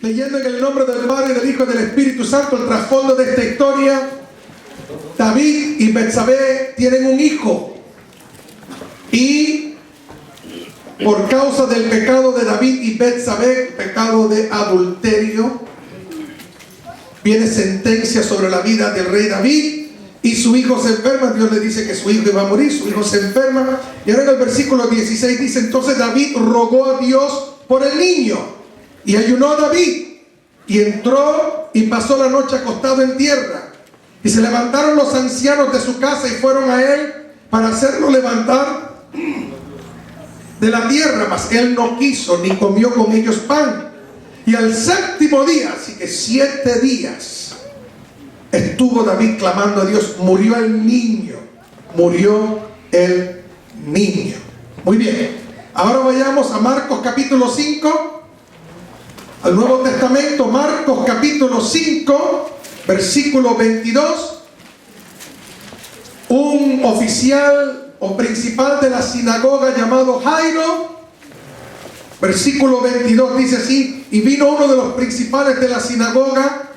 leyendo en el nombre del Padre, del Hijo y del Espíritu Santo, el trasfondo de esta historia. David y Betsabé tienen un hijo, y por causa del pecado de David y Betsabé, pecado de adulterio, viene sentencia sobre la vida del rey David, y su hijo se enferma. Dios le dice que su hijo iba a morir, su hijo se enferma, y ahora en el versículo 16 dice: entonces David rogó a Dios por el niño, y ayunó a David, y entró y pasó la noche acostado en tierra. Y se levantaron los ancianos de su casa y fueron a él para hacerlo levantar de la tierra, mas él no quiso ni comió con ellos pan. Y al séptimo día, así que 7 días, estuvo David clamando a Dios. Murió el niño. Muy bien, ahora vayamos a Marcos capítulo 5, al Nuevo Testamento. Marcos capítulo 5, versículo 22. Un oficial o principal de la sinagoga llamado Jairo, versículo 22 dice así: y vino uno de los principales de la sinagoga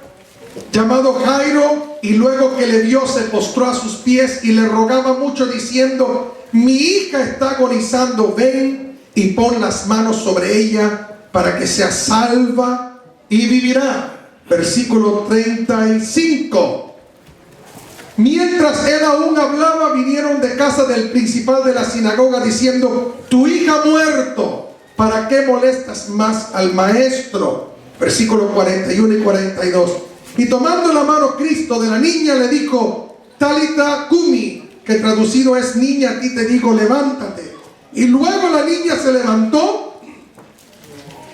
llamado Jairo, y luego que le vio se postró a sus pies y le rogaba mucho diciendo: mi hija está agonizando, ven y pon las manos sobre ella para que sea salva y vivirá. Versículo 35. Mientras él aún hablaba, vinieron de casa del principal de la sinagoga diciendo: tu hija ha muerto, ¿para qué molestas más al maestro? Versículo 41 y 42. Y tomando la mano Cristo de la niña le dijo: Talita cumi, que traducido es: niña, a ti te digo, levántate. Y luego la niña se levantó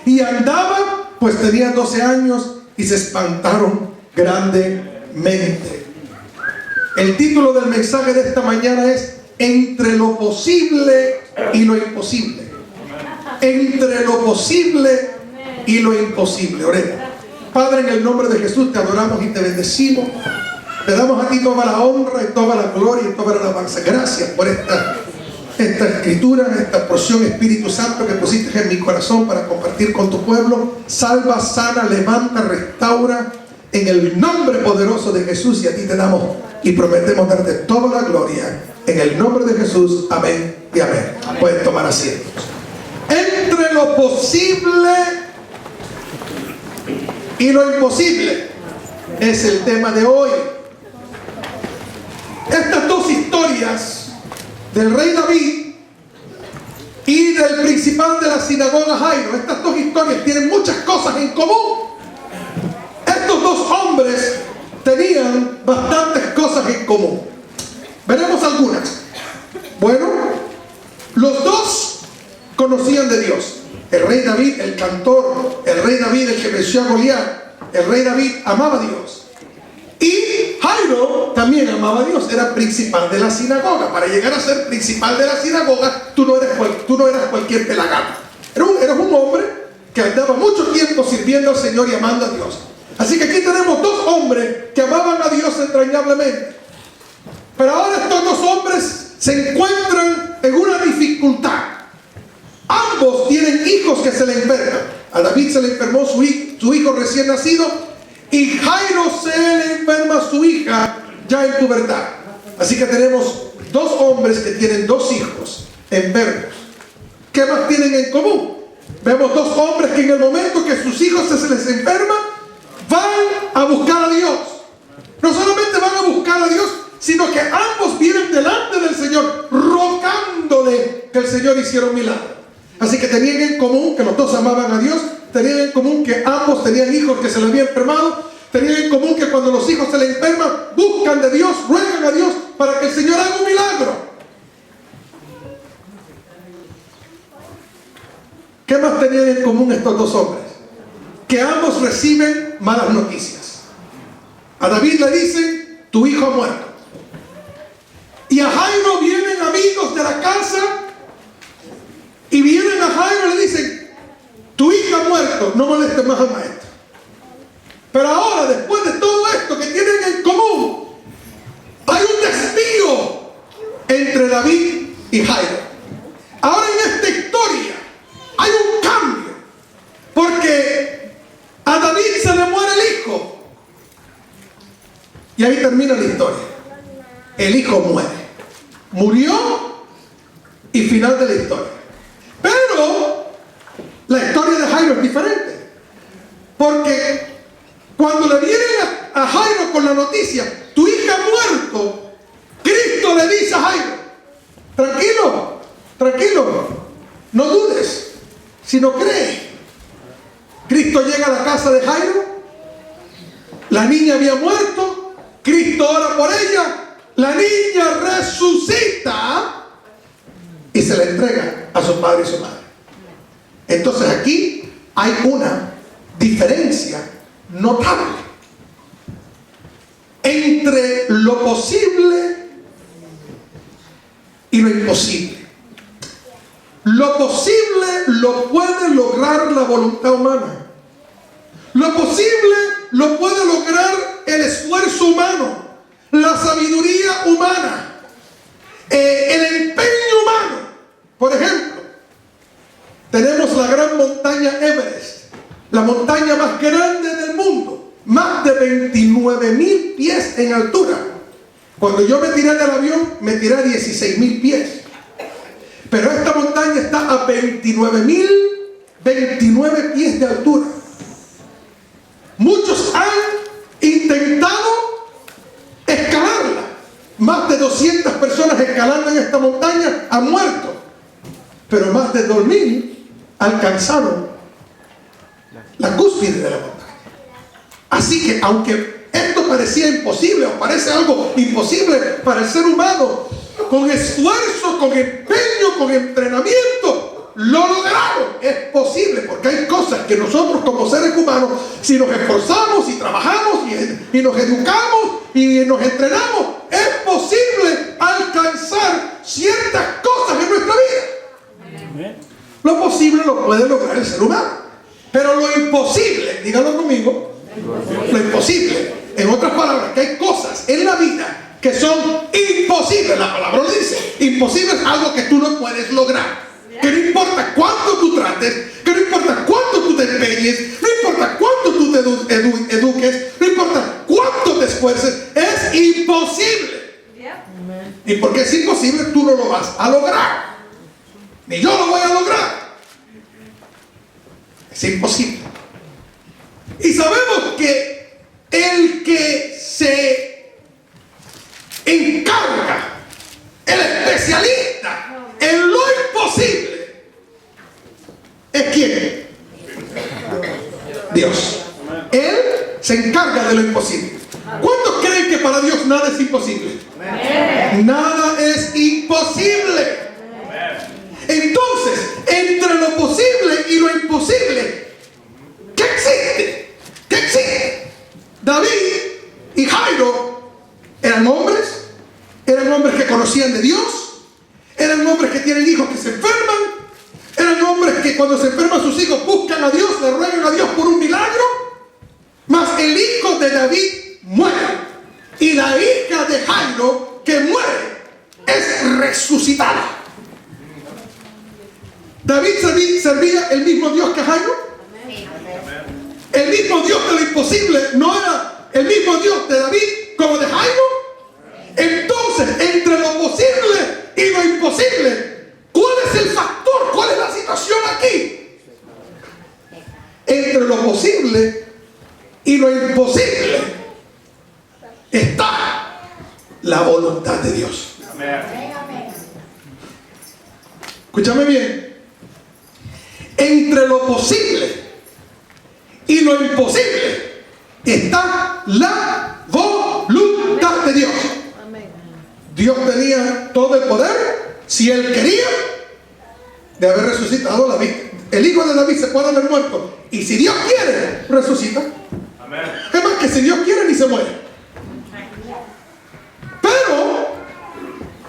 y andaba, pues tenía 12 años, y se espantaron grandemente. El título del mensaje de esta mañana es: entre lo posible y lo imposible. Entre lo posible y lo imposible. Oremos. Padre, en el nombre de Jesús te adoramos y te bendecimos. Te damos a ti toda la honra y toda la gloria y toda la alabanza. Gracias por esta escritura, esta porción, Espíritu Santo, que pusiste en mi corazón para compartir con tu pueblo. Salva, sana, levanta, restaura, en el nombre poderoso de Jesús. Y a ti te damos y prometemos darte toda la gloria, en el nombre de Jesús. Amén y amén. Pueden tomar asientos. Entre lo posible y lo imposible es el tema de hoy. Estas dos historias del rey David y del principal de la sinagoga Jairo, estas dos historias tienen muchas cosas en común. Estos dos hombres tenían bastantes cosas en común. Veremos algunas. Bueno, los dos conocían de Dios. El rey David, el cantor, el rey David, el que venció a Goliat, el rey David amaba a Dios. Y Jairo también amaba a Dios, era principal de la sinagoga. Para llegar a ser principal de la sinagoga, tú no eras cualquier pelagato. Eras un hombre que andaba mucho tiempo sirviendo al Señor y amando a Dios. Así que aquí tenemos dos hombres que amaban a Dios entrañablemente. Pero ahora estos dos hombres se encuentran en una dificultad. Ambos tienen hijos que se le enferman. A David se le enfermó su hijo recién nacido, y Jairo se le enferma su hija ya en pubertad. Así que tenemos dos hombres que tienen dos hijos enfermos. ¿Qué más tienen en común? Vemos dos hombres que en el momento que sus hijos se les enferman, van a buscar a Dios. No solamente van a buscar a Dios, sino que ambos vienen delante del Señor rogándole que el Señor hiciera un milagro. Así que tenían en común que los dos amaban a Dios, tenían en común que ambos tenían hijos que se les habían enfermado, tenían en común que cuando los hijos se les enferman, buscan de Dios, ruegan a Dios para que el Señor haga un milagro. ¿Qué más tenían en común estos dos hombres? Que ambos reciben malas noticias. A David le dicen: tu hijo ha muerto. Y a Jairo vienen amigos de la casa y vienen a Jairo y le dicen: tu hija ha muerto, no molestes más al maestro. Pero ahora, después de todo esto que tienen en común, hay un desvío entre David y Jairo. Ahora en esta historia hay un cambio, porque a David Y ahí termina la historia. El hijo muere. Murió y final de la historia. Pero la historia de Jairo es diferente. Porque cuando le viene a Jairo con la noticia, tu hija ha muerto, Cristo le dice a Jairo, tranquilo, tranquilo, no dudes, sino cree. Cristo llega a la casa de Jairo, la niña había muerto, Cristo ora por ella, la niña resucita y se la entrega a su padre y su madre. Entonces aquí hay una diferencia notable entre lo posible y lo imposible. Lo posible lo puede lograr la voluntad humana. Lo posible lo puede lograr el esfuerzo humano, la sabiduría humana, el empeño humano. Por ejemplo, tenemos la gran montaña Everest, la montaña más grande del mundo, más de 29,000 pies en altura. Cuando yo me tiré del avión, me tiré a 16,000 pies. Pero esta montaña está a 29 pies de altura. Muchos han intentado escalarla. Más de 200 personas escalando en esta montaña han muerto. Pero más de 2,000 alcanzaron la cúspide de la montaña. Así que aunque esto parecía imposible o parece algo imposible para el ser humano, con esfuerzo, con empeño, con entrenamiento, lo lograron. Es posible, porque hay cosas que nosotros como seres humanos, si nos esforzamos y trabajamos y nos educamos y nos entrenamos, es posible alcanzar ciertas cosas en nuestra vida. Lo posible lo puede lograr el ser humano, pero lo imposible, díganlo conmigo, lo imposible, en otras palabras, que hay cosas en la vida que son imposibles. La palabra lo dice. Imposible es algo que tú no puedes lograr. Que no importa cuánto tú trates, que no importa cuánto tú te empeñes, no importa cuánto tú te eduques, no importa cuánto te esfuerces, es imposible. Y porque es imposible, tú no lo vas a lograr. Ni yo lo voy a lograr. Es imposible. Y sabemos que el que se encarga, el especialista en lo imposible, ¿es quién? Dios. Él se encarga de lo imposible. ¿Cuántos creen que para Dios nada es imposible? Nada es imposible. Entonces, entre lo posible y lo imposible, ¿qué existe? ¿Qué existe? David y Jairo eran hombres que conocían de Dios, eran hombres que tienen hijos que se enferman, eran hombres que cuando se enferman sus hijos buscan a Dios, le ruegan a Dios por un milagro. Mas el hijo de David muere y la hija de Jairo que muere es resucitada. David servía el mismo Dios que Jairo. El mismo Dios de lo imposible no era el mismo Dios de David como de Jairo. Entonces, entre lo posible y lo imposible, ¿cuál es el factor? ¿Cuál es la situación aquí? Entre lo posible y lo imposible está la voluntad de Dios. Escúchame bien. Entre lo posible y lo imposible está la voluntad de Dios. Dios tenía todo el poder, si Él quería, de haber resucitado a David. El hijo de David se puede haber muerto, y si Dios quiere, resucita. Es más, que si Dios quiere, ni se muere. Pero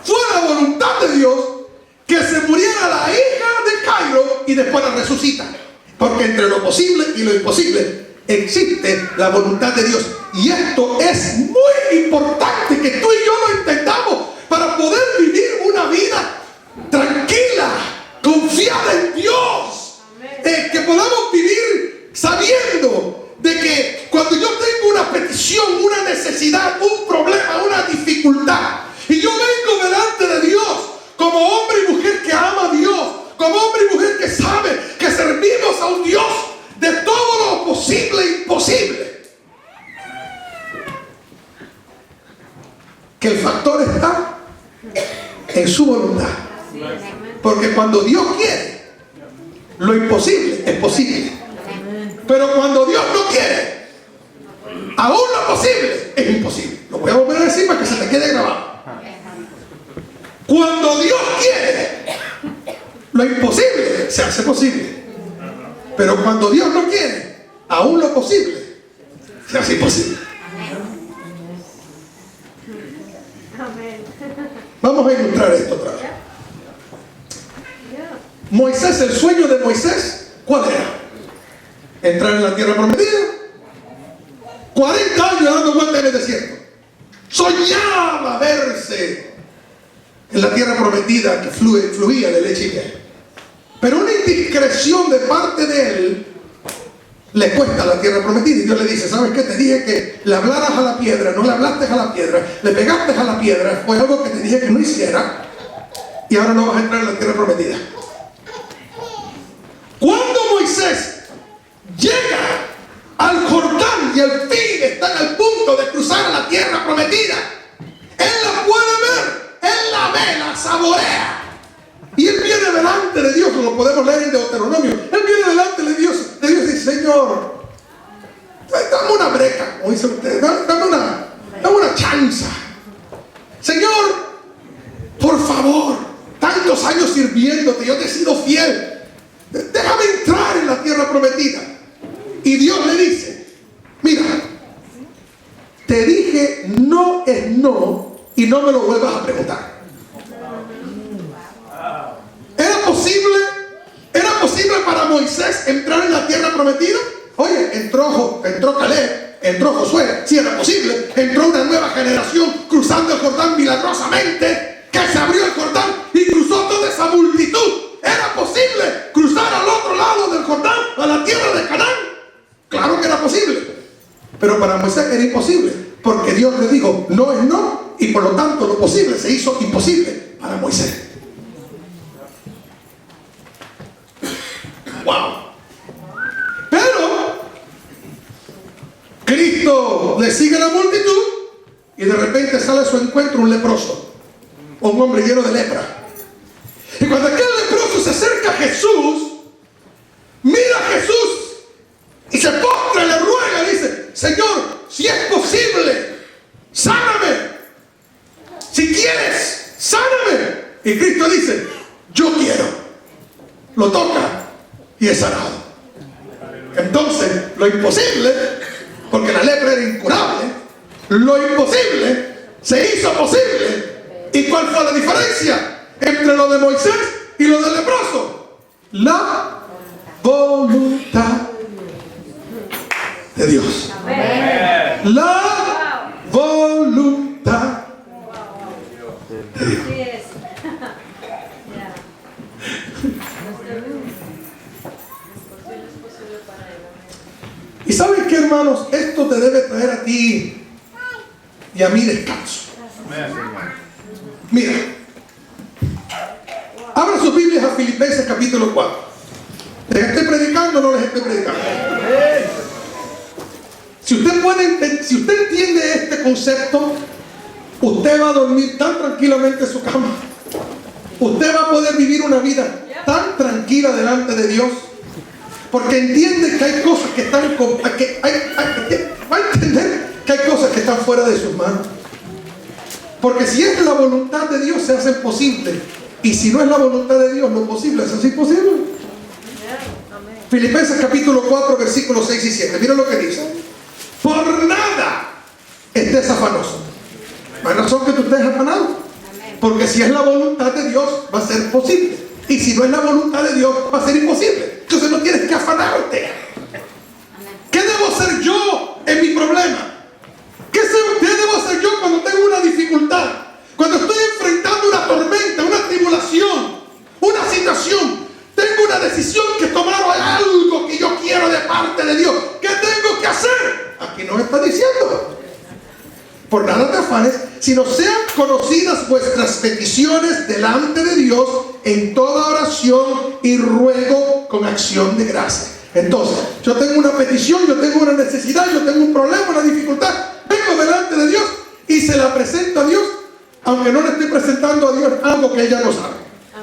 fue la voluntad de Dios que se muriera la hija de Jairo y después la resucita. Porque entre lo posible y lo imposible existe la voluntad de Dios. Y esto es muy importante que tú y yo lo entendamos para poder vivir una vida tranquila, confiada en Dios. Que podamos vivir sabiendo de que cuando yo tengo una petición, una necesidad, un que el factor está en su voluntad. Porque cuando Dios quiere, lo imposible es posible. Pero cuando Dios no quiere, aún lo posible es imposible. Lo voy a volver a decir para que se te quede grabado. Cuando Dios quiere, lo imposible se hace posible. Pero cuando Dios no quiere, aún lo posible se hace imposible. Vamos a ilustrar esto otra vez. Moisés, el sueño de Moisés, ¿cuál era? Entrar en la tierra prometida. 40 años dando vueltas en el desierto. Soñaba verse en la tierra prometida que fluía de leche y miel. Pero una indiscreción de parte de él le cuesta la tierra prometida. Y Dios le dice: ¿sabes qué? Te dije que le hablaras a la piedra, no le hablaste a la piedra, le pegaste a la piedra, fue algo que te dije que no hiciera, y ahora no vas a entrar en la tierra prometida. Cuando Moisés llega al Jordán y al fin está en el punto de cruzar a la tierra prometida, él la puede ver, él la ve, la saborea. Y él viene delante de Dios, lo podemos leer en Deuteronomio. Él viene delante de Dios y dice: Señor, dame una breca, como dice usted, dame una chanza. Señor, por favor, tantos años sirviéndote, yo te he sido fiel, déjame entrar en la tierra prometida. Y Dios le dice: mira, te dije no es no, y no me lo vuelvas a preguntar. ¿Era posible para Moisés entrar en la tierra prometida? Oye, entró Caleb, entró Josué, sí era posible. Entró una nueva generación cruzando el Jordán milagrosamente, que se abrió el Jordán y cruzó toda esa multitud. ¿Era posible cruzar al otro lado del Jordán, a la tierra de Canaán? Claro que era posible. Pero para Moisés era imposible, porque Dios le dijo no es no, y por lo tanto lo posible se hizo imposible para Moisés. Wow. Pero Cristo le sigue la multitud y de repente sale a su encuentro un leproso, o un hombre lleno de lepra. Y cuando aquel leproso se acerca a Jesús, mira a Jesús y se postra y le ruega y dice: Señor, si es posible, sáname. Si quieres, sáname. Y Cristo dice: yo quiero. Lo toca y es sanado. Entonces, lo imposible, porque la lepra era incurable, lo imposible se hizo posible. ¿Y cuál fue la diferencia entre lo de Moisés y lo del leproso? La voluntad de Dios. La voluntad de Dios. Y ¿saben qué, hermanos? Esto te debe traer a ti y a mí descanso. Mira, abra sus Biblias a Filipenses capítulo 4. ¿Les estoy predicando o no les estoy predicando? Si usted entiende este concepto, usted va a dormir tan tranquilamente en su cama. Usted va a poder vivir una vida tan tranquila delante de Dios. Porque entiende que hay cosas que están, va a entender que hay cosas que están fuera de sus manos. Porque si es la voluntad de Dios, se hace posible. Y si no es la voluntad de Dios, lo posible se hace imposible. Filipenses capítulo 4, versículos 6 y 7. Mira lo que dice: por nada estés afanoso. No hay razón que tú estés afanado. Porque si es la voluntad de Dios, va a ser posible. Y si no es la voluntad de Dios, va a ser imposible. Entonces no tienes que afanarte. ¿Qué debo hacer yo en mi problema? ¿Qué debo hacer yo cuando tengo una dificultad? Cuando estoy enfrentando una tormenta, una tribulación, una situación. Tengo una decisión que tomar o algo que yo quiero de parte de Dios. ¿Qué tengo que hacer? Aquí nos está diciendo: por nada te afanes, sino sean conocidas vuestras peticiones delante de Dios en toda oración y ruego con acción de gracia. Entonces, yo tengo una petición, yo tengo una necesidad, yo tengo un problema, una dificultad, vengo delante de Dios y se la presento a Dios Aunque no le estoy presentando a Dios algo que ella no sabe.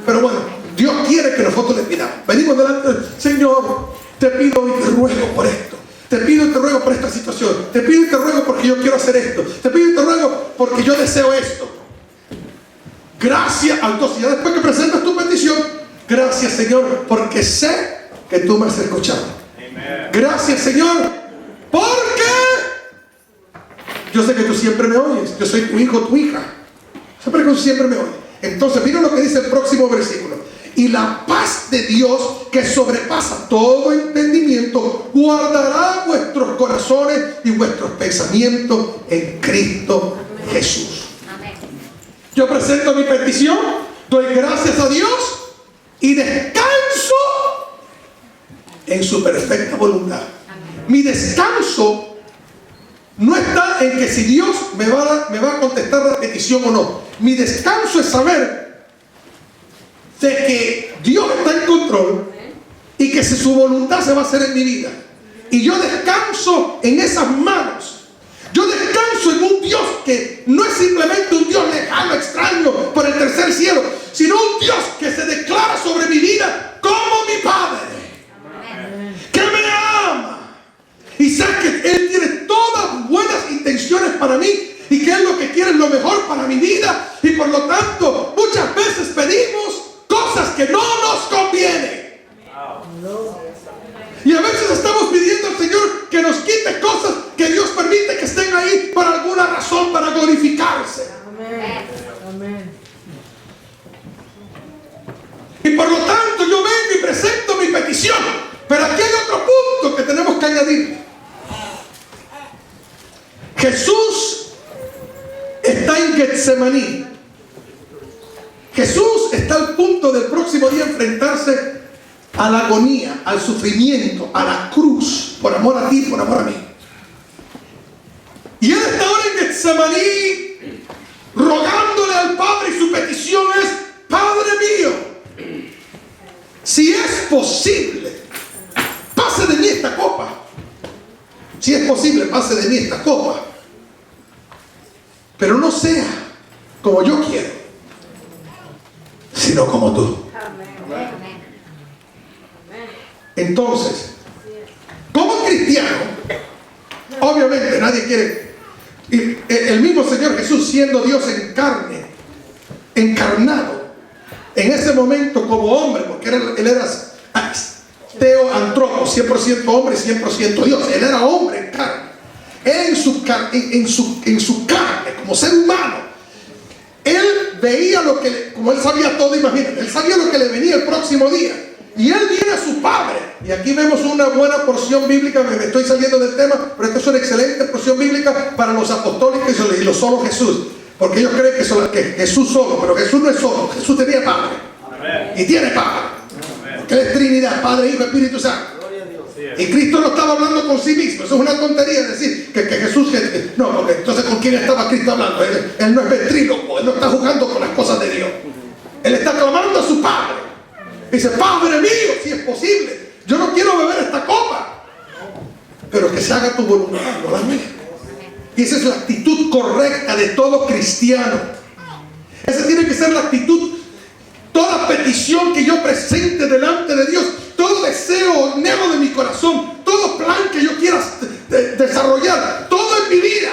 Pero bueno, Dios quiere que nosotros le pidamos. Venimos delante del Señor, te pido y te ruego por esto. Te pido y te ruego por esta situación. Te pido y te ruego porque yo quiero hacer esto. Te pido y te ruego porque yo deseo esto. Gracias, entonces ya después que presentas tu petición, gracias Señor, porque sé que tú me has escuchado. Gracias Señor, porque yo sé que tú siempre me oyes. Yo soy tu hijo, tu hija. Siempre que tú siempre me oyes. Entonces, mira lo que dice el próximo versículo. Y la paz de Dios, que sobrepasa todo entendimiento, guardará vuestros corazones y vuestros pensamientos en Cristo Jesús. Amén. Yo presento mi petición, doy gracias a Dios y descanso en su perfecta voluntad. Amén. Mi descanso no está en que si Dios me va a contestar la petición o no. Mi descanso es saber de que Dios está en control y que si su voluntad se va a hacer en mi vida. Y yo descanso en esas manos. Yo descanso en un Dios que no es simplemente un Dios lejano, extraño, por el tercer cielo, sino un Dios que se declara sobre mi vida como mi Padre, que me ama. Y sé que Él tiene todas buenas intenciones para mí y que Él lo que quiere es lo mejor para mi vida. Y por lo tanto, muchas veces pedimos cosas que no nos convienen. Y a veces estamos pidiendo al Señor que nos quite cosas que Dios permite que estén ahí por alguna razón, para glorificarse. Amén. Y por lo tanto yo vengo y presento mi petición. Pero aquí hay otro punto que tenemos que añadir. Jesús está en Getsemaní. Jesús está al punto del próximo día enfrentarse a la agonía, al sufrimiento, a la cruz, por amor a ti, por amor a mí. Y Él está ahora en Getsemaní rogándole al Padre, y su petición es: Padre mío, si es posible, pase de mí esta copa. Si es posible, pase de mí esta copa. Pero no sea como yo quiero, sino como tú. Entonces, como cristiano, obviamente nadie quiere. El mismo Señor Jesús, siendo Dios en carne, encarnado, en ese momento como hombre, porque Él era teoantropo, 100% hombre y 100% Dios. Él era hombre en carne. Él en su carne, como ser humano, Él veía lo que, como Él sabía todo, imagínate, Él sabía lo que le venía el próximo día. Y Él viene a su Padre. Y aquí vemos una buena porción bíblica. Me estoy saliendo del tema, pero esta es una excelente porción bíblica para los apostólicos y los solo Jesús. Porque ellos creen que Jesús solo, pero Jesús no es solo. Jesús tenía Padre. Amén. Y tiene Padre. Amén. Porque Él es Trinidad, Padre, Hijo, Espíritu Santo. Y Cristo no estaba hablando con sí mismo. Eso es una tontería decir que Jesús... No, porque entonces ¿con quién estaba Cristo hablando? Él no es ventríloco. Él no está jugando con las cosas de Dios. Él está clamando a su Padre. Dice: Padre mío, si es posible, yo no quiero beber esta copa, pero que se haga tu voluntad, no la mía. Y esa es la actitud correcta de todo cristiano. Esa tiene que ser la actitud. Toda petición que yo presente delante de Dios, todo deseo, anhelo de mi corazón, todo plan que yo quiera desarrollar, todo en mi vida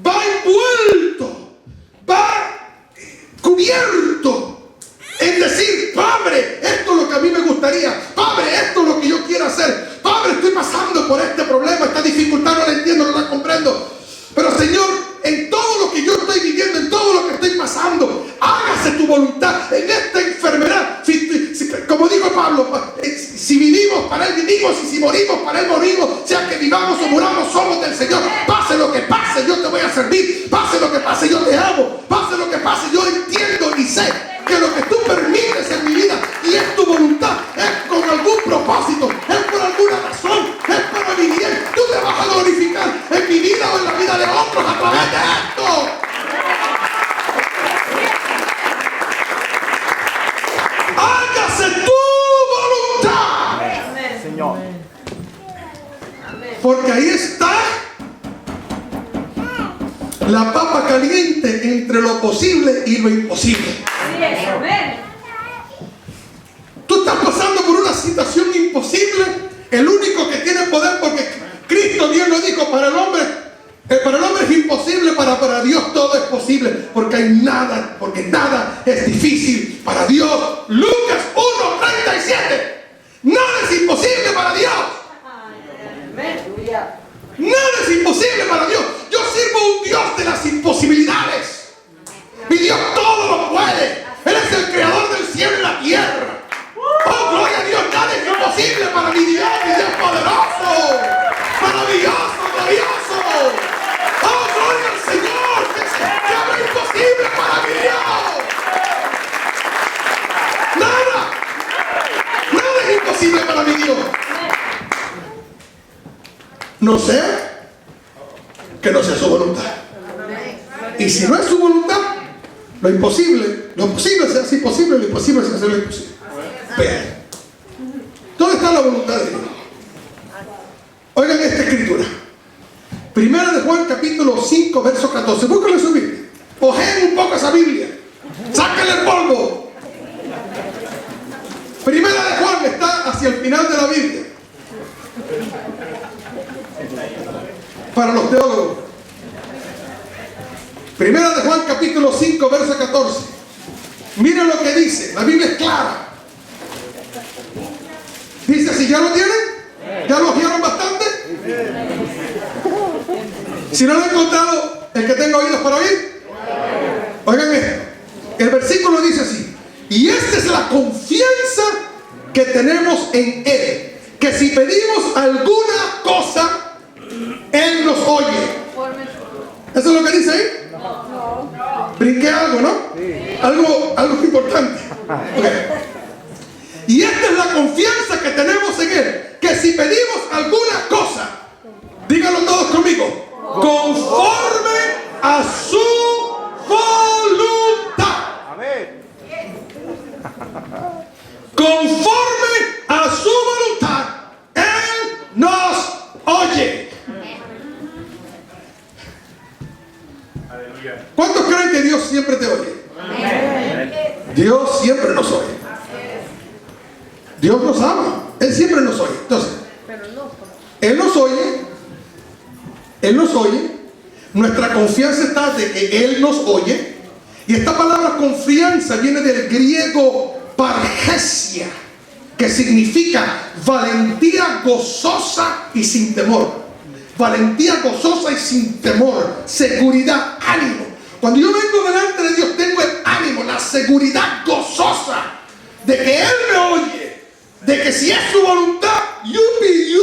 va envuelto, va cubierto en decir: Padre, esto es lo que a mí me gustaría. Padre, esto es lo que yo quiero hacer. Padre, estoy pasando por este problema, esta dificultad, no la entiendo, no la comprendo. Pero Señor, en todo lo que yo estoy viviendo, en todo lo que estoy pasando, hágase tu voluntad en esta enfermedad. Como dijo Pablo, si vivimos, para Él vivimos, y si morimos, para Él morimos. Sea que vivamos o muramos, somos del Señor. Pase lo que pase, yo te voy a servir. Pase lo que pase, yo te amo. Pase lo que pase, yo entiendo y sé que lo que tú permites en mi vida y es tu voluntad, es con algún propósito, es por alguna razón, es para mi bien. Tú te vas a glorificar en mi vida o en la vida de otros a través de esto. Hágase tu voluntad. Amén. Señor. Porque ahí está La papa caliente entre lo posible y lo imposible. Tú estás pasando por una situación imposible. El único que tiene poder, porque Cristo bien lo dijo, para el hombre es imposible, para Dios todo es posible, porque nada es difícil para Dios. Lucas 1:37. Nada es imposible para Dios. Nada es imposible para Dios. Yo sirvo a un Dios de las imposibilidades. Mi Dios todo lo puede. Él es el creador del cielo y la tierra. Oh, gloria a Dios, nada es imposible para mi Dios poderoso, maravilloso, glorioso. Oh, gloria al Señor, que habrá imposible para mi Dios. Nada es imposible para mi Dios. No sé que no sea su voluntad. Y si no es su voluntad, lo posible se hace imposible, lo imposible se hace lo imposible. Pero, ¿dónde está la voluntad de Dios? Oigan esta escritura. Primera de Juan capítulo 5 verso 14. Búscale su Biblia. Ojeen un poco esa Biblia. Sáquenle el polvo. Primera de Juan está hacia el final de la Biblia. Para los teólogos. Primera de Juan capítulo 5 verso 14. Miren lo que dice. La Biblia es clara. Dice, si ya lo tienen, ya lo ojearon bastante. Si no lo han encontrado, el que tenga oídos para oír, oigan esto. El versículo dice así: y esta es la confianza que tenemos en Él, que si pedimos alguna cosa, Él nos oye. ¿Eso es lo que dice ahí? Brinqué algo, ¿no? Algo importante. Okay. Y esta es la confianza que tenemos en Él, que si pedimos alguna cosa, díganlo todos conmigo, conforme a su voluntad. Amén. Conforme a su voluntad, Él nos oye. ¿Cuántos creen que Dios siempre te oye? Amén. Dios siempre nos oye. Dios nos ama. Él siempre nos oye. Entonces, Él nos oye. Nuestra confianza está de que Él nos oye. Y esta palabra confianza viene del griego pargesia, que significa valentía gozosa y sin temor. Valentía gozosa y sin temor. Seguridad, ánimo. Cuando yo vengo delante de Dios, tengo el ánimo, la seguridad gozosa de que Él me oye. De que si es su voluntad, yupi.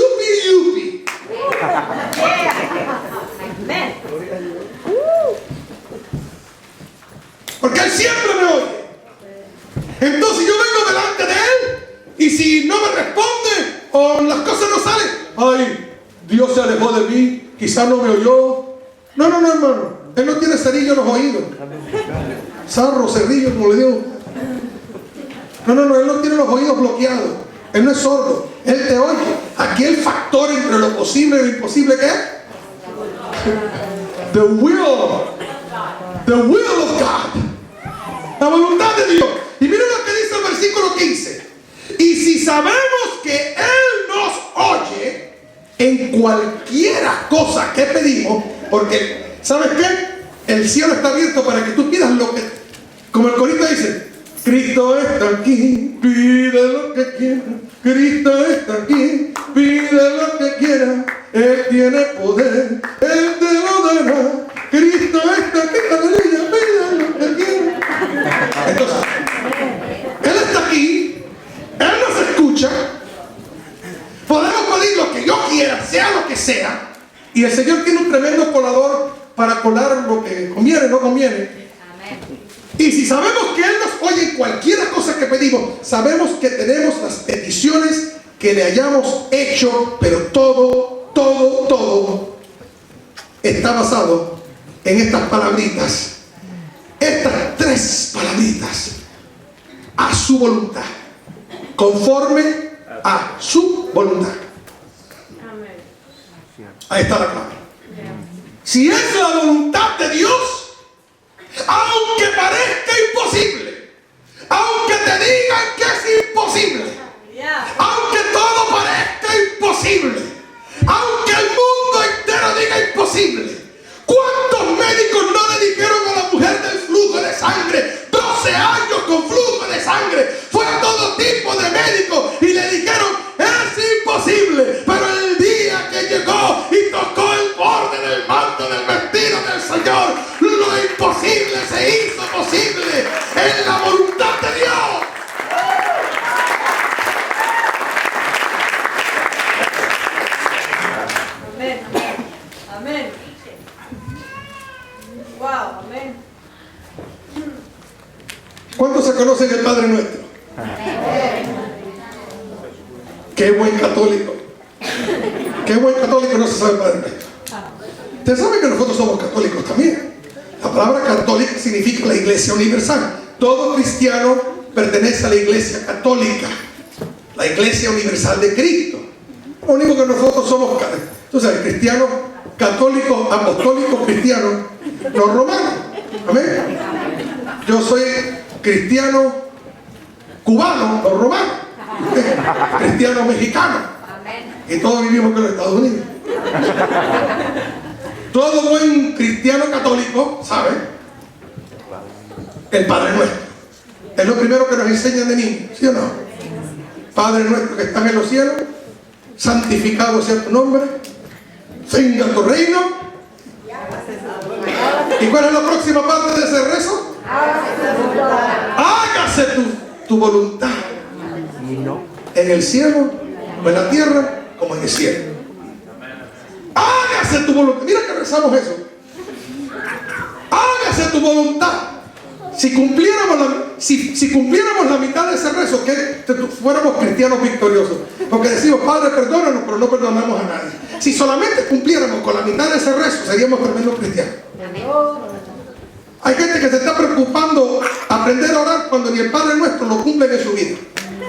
Porque Él siempre me oye. Entonces yo vengo delante de Él, y si no me responde o las cosas no salen, ay, Dios se alejó de mí, quizás no me oyó. No, hermano. Él no tiene cerillo en los oídos. Sarro, cerrillo, como le digo. No, Él no tiene los oídos bloqueados. Él no es sordo. Él te oye. Aquí el factor entre lo posible y lo imposible, ¿qué es? The will of God. La voluntad de Dios. Y miren lo que dice el versículo 15. Y si sabemos que Él nos oye en cualquiera cosa que pedimos, porque, ¿sabes qué? El cielo está abierto para que tú pidas lo que, como el corito dice, Cristo está aquí, pide lo que quiera. Cristo está aquí, pide lo que quiera. Él tiene poder, Él te lo dará. Cristo está aquí, aleluya, pide lo que quiera. Entonces, Él está aquí, Él nos escucha. Podemos pedir lo que yo quiera, sea lo que sea. Y el Señor tiene un tremendo colador para colar lo que conviene, no conviene. Y si sabemos que Él nos oye en cualquier cosa que pedimos, sabemos que tenemos las peticiones que le hayamos hecho, pero todo está basado en estas palabritas, estas tres palabritas: a su voluntad, conforme a su voluntad. Ahí está la clave. Si es la voluntad de Dios, aunque parezca imposible, aunque te digan que es imposible, aunque todo parezca imposible, aunque el mundo entero diga imposible. ¿Cuántos médicos no le dijeron a la mujer del flujo de sangre, 12 años con flujo de sangre? Fue a todo tipo de médicos y le dijeron, es imposible. Pero el día que llegó y tocó el borde del manto del vestido del Señor, lo imposible se hizo posible en la voluntad de Dios. Amén. Amén. Wow, amén. ¿Cuántos se conocen el Padre Nuestro? Qué buen católico. Qué buen católico no se sabe el Padre Nuestro. Ustedes saben que nosotros somos católicos también. La palabra católica significa la iglesia universal. Todo cristiano pertenece a la iglesia católica, la iglesia universal de Cristo. Lo único que nosotros somos, tú sabes, cristianos, católicos, apostólicos, cristianos, no romanos. Amén. Yo soy cristiano cubano, no romano. Cristiano mexicano. Y todos vivimos en los Estados Unidos. Todo buen cristiano católico sabe el Padre Nuestro. Es lo primero que nos enseñan de niños, ¿sí o no? Padre Nuestro que estás en los cielos, santificado sea tu nombre, venga tu reino. ¿Y cuál es la próxima parte de ese rezo? Hágase tu voluntad en el cielo o en la tierra como en el cielo. Hágase tu voluntad. Mira que rezamos eso. Hágase tu voluntad. Si cumpliéramos la mitad de ese rezo, que fuéramos cristianos victoriosos. Porque decimos, Padre, perdónanos, pero no perdonamos a nadie. Si solamente cumpliéramos con la mitad de ese rezo, seríamos tremendos cristianos. Hay gente que se está preocupando aprender a orar cuando ni el Padre Nuestro lo cumple en su vida.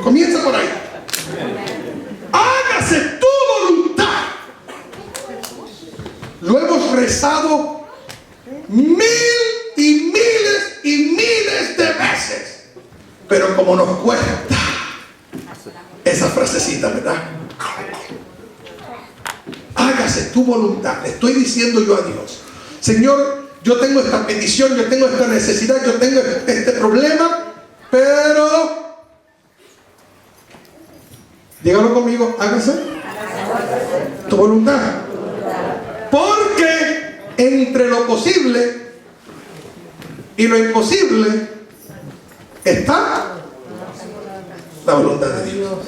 Comienza por ahí. Hágase tu voluntad. Lo hemos rezado miles y miles de veces. Pero como nos cuesta esa frasecita, ¿verdad? Hágase tu voluntad. Le estoy diciendo yo a Dios, Señor, yo tengo esta petición, yo tengo esta necesidad, yo tengo este problema, pero dígalo conmigo, hágase tu voluntad. Porque entre lo posible y lo imposible está la voluntad de Dios.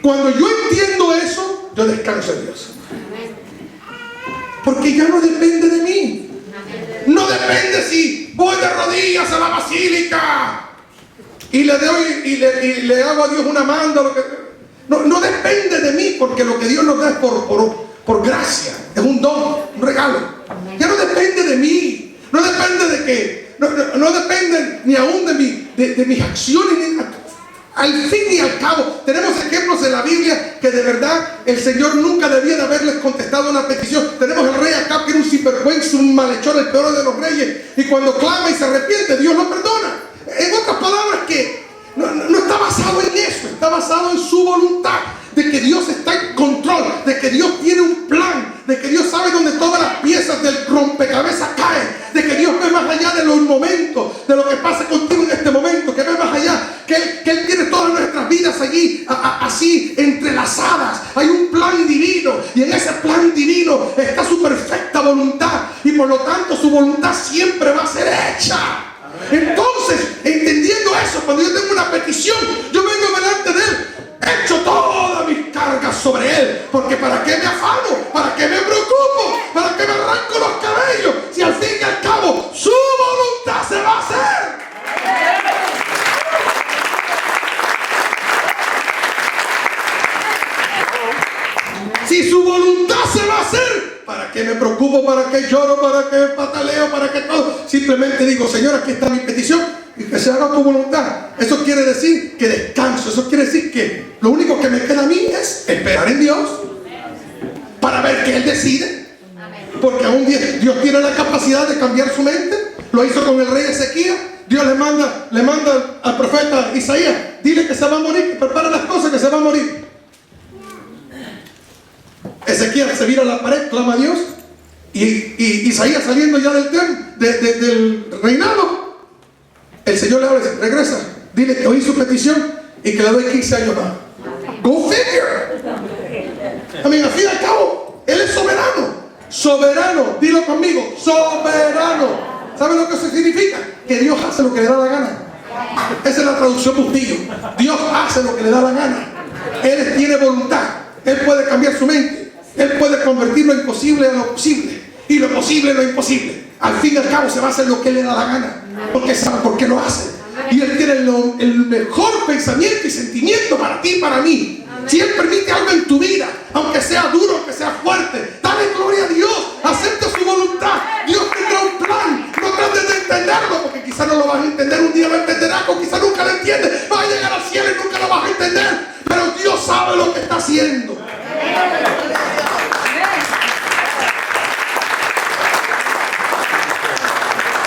Cuando yo entiendo eso, yo descanso en Dios. Porque ya no depende de mí. No depende si voy de rodillas a la basílica y le doy y le hago a Dios una manda. No depende de mí, porque lo que Dios nos da es por gracia. Es un don, un regalo. Ya no depende de mí. No depende de que. No depende ni aún de mis acciones. Al fin y al cabo, tenemos ejemplos en la Biblia que de verdad el Señor nunca debía de haberles contestado una petición. Tenemos el rey Acab, que era un sinvergüenza, un malhechor, el peor de los reyes. Y cuando clama y se arrepiente, Dios lo perdona. En otras palabras, que no está basado en eso, está basado en su voluntad, de que Dios está en control, de que Dios tiene un plan, de que Dios sabe dónde todas las piezas del rompecabezas caen, de que Dios ve más allá de los momentos, de lo que pasa contigo en este momento, que ve más allá, que Él tiene todas nuestras vidas allí, así entrelazadas. Hay un plan divino, y en ese plan divino está su perfecta voluntad, y por lo tanto su voluntad siempre va a ser hecha. Entonces, entendiendo eso, cuando yo tengo una petición, yo vengo delante de Él, echo todas mis cargas sobre Él, porque ¿para qué me afano? ¿Para qué me preocupo? ¿Para qué me arranco los cabellos? Si al fin y al cabo su voluntad se va a hacer. Si su voluntad se va a hacer, ¿para qué me preocupo? ¿Para qué lloro? ¿Para qué pataleo? ¿Para qué todo? Simplemente digo, Señor, aquí está mi petición y que se haga tu voluntad. Eso quiere decir que descanso. Eso quiere decir que lo único que me queda a mí es esperar en Dios para ver qué Él decide. Porque aún Dios tiene la capacidad de cambiar su mente. Lo hizo con el rey Ezequías. Dios le manda al profeta Isaías, dile que se va a morir, que prepara las cosas, que se va a morir. Ezequías se vira a la pared, clama a Dios, y Isaías saliendo ya del reinado, el Señor le habla y dice, regresa, dile que oí su petición y que le doy 15 años más. Go figure. Al fin y al cabo, Él es soberano. Soberano, dilo conmigo, soberano. ¿Sabe lo que eso significa? Que Dios hace lo que le da la gana. Esa es la traducción Bustillo. Dios hace lo que le da la gana. Él tiene voluntad. Él puede cambiar su mente. Él puede convertir lo imposible en lo posible. Y lo posible en lo imposible. Al fin y al cabo se va a hacer lo que le da la gana. Porque sabe por qué lo hace. Y Él tiene el mejor pensamiento y sentimiento para ti y para mí. Si Él permite algo en tu vida, aunque sea duro, aunque sea fuerte, dale gloria a Dios, acepta su voluntad. Dios tendrá un plan. No trates de entenderlo, porque quizás no lo vas a entender. Un día lo entenderás, o quizás nunca lo entiendes. Vas a llegar al cielo y nunca lo vas a entender. Pero Dios sabe lo que está haciendo.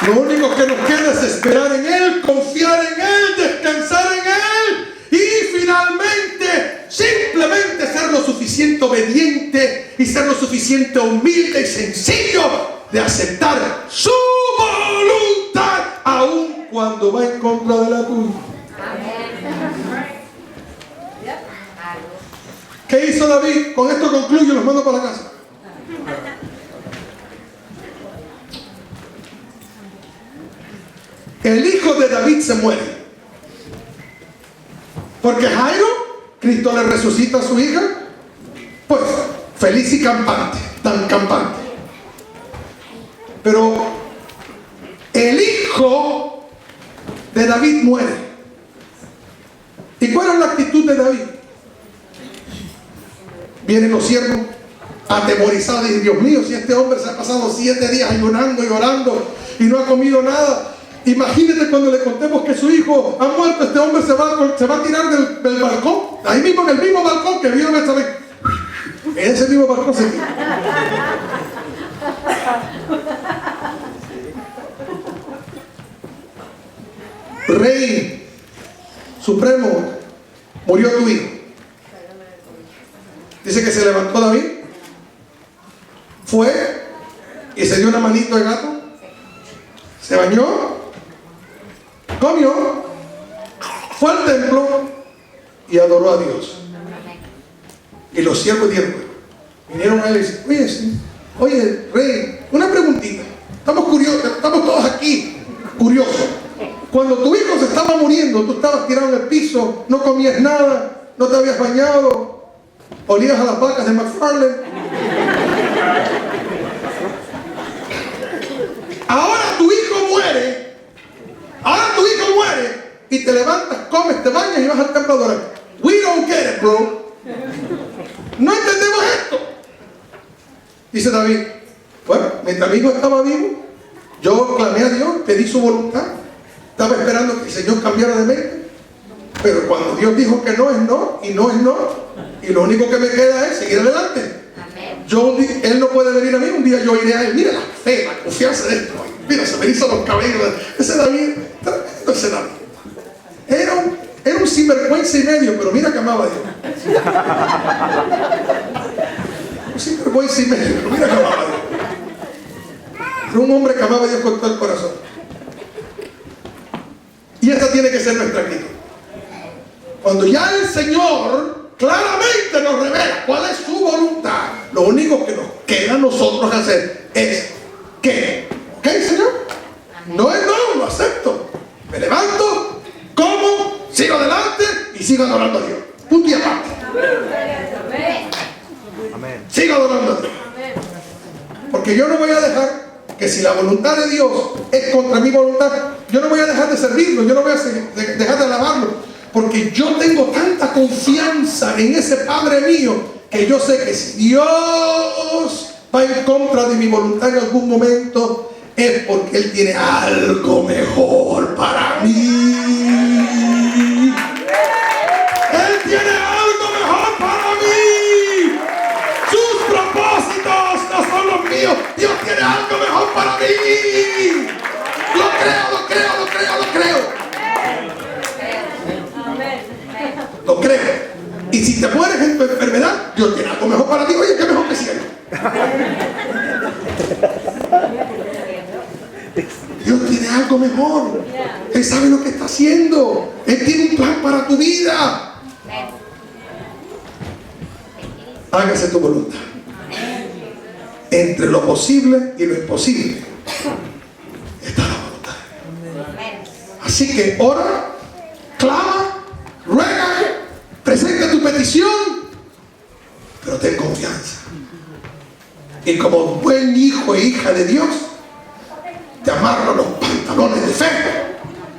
Lo único que nos queda es esperar en Él, confiar en Él, descansar en Él y finalmente simplemente ser lo suficiente obediente y ser lo suficiente humilde y sencillo de aceptar su voluntad aun cuando va en contra de la tuya. ¿Qué hizo David? Con esto concluyo y los mando para la casa. El hijo de David se muere. Porque Jairo, Cristo le resucita a su hija. Pues, feliz y campante, tan campante. Pero el hijo de David muere. ¿Y cuál es la actitud de David? Vienen los siervos atemorizados y dicen, Dios mío, si este hombre se ha pasado 7 días ayunando y orando y no ha comido nada. Imagínate cuando le contemos que su hijo ha muerto, este hombre se va a tirar del balcón, ahí mismo, en el mismo balcón que vieron esta vez. En ese mismo balcón se tira. Rey supremo, murió tu hijo. Dice que se levantó David, fue y se dio una manito de gato, se bañó, comió, fue al templo y adoró a Dios. Y los siervos vinieron a él y dicen, oye, rey, una preguntita. Estamos curiosos, estamos todos aquí curiosos. Cuando tu hijo se estaba muriendo, tú estabas tirado en el piso, no comías nada, no te habías bañado, olías a las vacas de McFarlane. Ahora tu hijo muere. Y te levantas, comes, te bañas y vas al templo a adorar. We don't get it, bro. No entendemos esto. Dice David, bueno, mientras mi hijo estaba vivo, yo clamé a Dios, pedí su voluntad. Estaba esperando que el Señor cambiara de mente. Pero cuando Dios dijo que no es no, y no es no, y lo único que me queda es seguir adelante. Él no puede venir a mí, un día yo iré a él. Mira la fe, la confianza de esto. Mira, se me hizo los cabellos. Ese David, tremendo ese David. Era un sinvergüenza y medio, pero mira que amaba a Dios. Un sinvergüenza y medio, pero mira que amaba a Dios. Era un hombre que amaba a Dios con todo el corazón. Y esta tiene que ser nuestra actitud. Cuando ya el Señor claramente nos revela cuál es su voluntad, lo único que nos queda a nosotros hacer es ¿qué? ¿Ok, Señor? No es no, lo acepto. Me levanto, como, sigo adelante y sigo adorando a Dios. Punto y aparte. Sigo adorando a Dios. Porque yo no voy a dejar que si la voluntad de Dios es contra mi voluntad, yo no voy a dejar de servirlo, yo no voy a dejar de alabarlo. Porque yo tengo tanta confianza en ese Padre mío que yo sé que si Dios va en contra de mi voluntad en algún momento es porque Él tiene algo mejor para mí. Él tiene algo mejor para mí. Sus propósitos no son los míos. Dios algo mejor para mí. Lo creo. Lo creo. Y si te mueres en tu enfermedad, Dios tiene algo mejor para ti. Oye, qué mejor que cielo. Dios tiene algo mejor. Él sabe lo que está haciendo. Él tiene un plan para tu vida. Hágase tu voluntad. Entre lo posible y lo imposible está la voluntad. Así que ora, clama, ruega, presenta tu petición, pero ten confianza. Y como buen hijo e hija de Dios, te amarra los pantalones de fe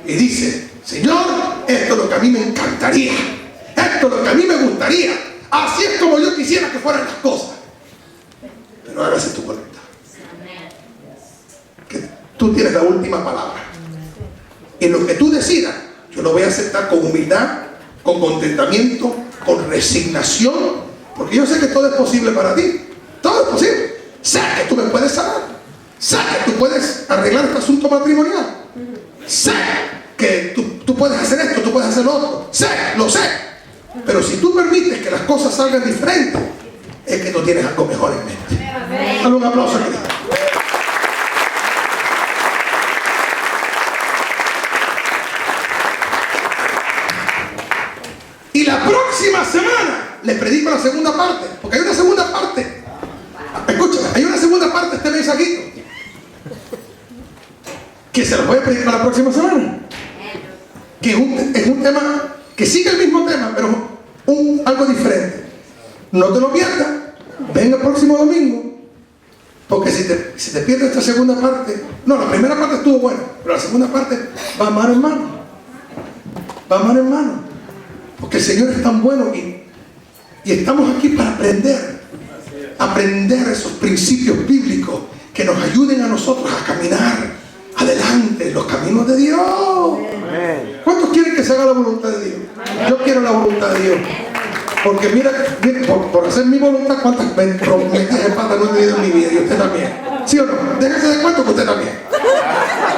y dice: Señor, esto es lo que a mí me encantaría, esto es lo que a mí me gustaría, así es como yo quisiera que fueran las cosas. Pero hágase tu voluntad. Que tú tienes la última palabra. Y lo que tú decidas, yo lo voy a aceptar con humildad, con contentamiento, con resignación, porque yo sé que todo es posible para ti. Todo es posible. Sé que tú me puedes sanar. Sé que tú puedes arreglar este asunto matrimonial. Sé que tú puedes hacer esto, tú puedes hacer lo otro. Sé, lo sé. Pero si tú permites que las cosas salgan diferentes, es que tú tienes algo mejor en mente. Dale un aplauso a Cristo. Y la próxima semana les predico la segunda parte, porque hay una segunda parte. Escúchame, hay una segunda parte de este mensajito que se los voy a predicar la próxima semana, que es un tema que sigue el mismo tema, pero algo diferente. No te lo pierdas. Ven el próximo domingo, porque si te pierdes esta segunda parte, no, la primera parte estuvo buena, pero la segunda parte va mano en mano. Va mano en mano, porque el Señor es tan bueno y estamos aquí para aprender esos principios bíblicos que nos ayuden a nosotros a caminar adelante en los caminos de Dios. ¿Cuántos quieren que se haga la voluntad de Dios? Yo quiero la voluntad de Dios. Porque mira por hacer mi voluntad, cuántas metidas de pata no he tenido en mi vida, y usted también. ¿Sí o no? Déjense de cuenta que usted también.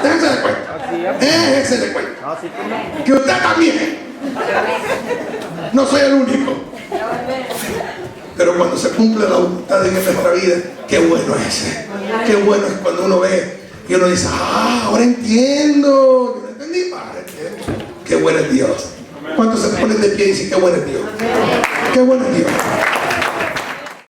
Déjense de cuenta. Déjense de cuenta. Que usted también. No soy el único. Pero cuando se cumple la voluntad de Dios en nuestra vida, qué bueno es ese. Qué bueno es cuando uno ve y uno dice: ahora entiendo. Yo no entendí, padre. Qué bueno es Dios. ¿Cuántos se ponen de pie y dicen: qué bueno es Dios? Qué bueno es Dios.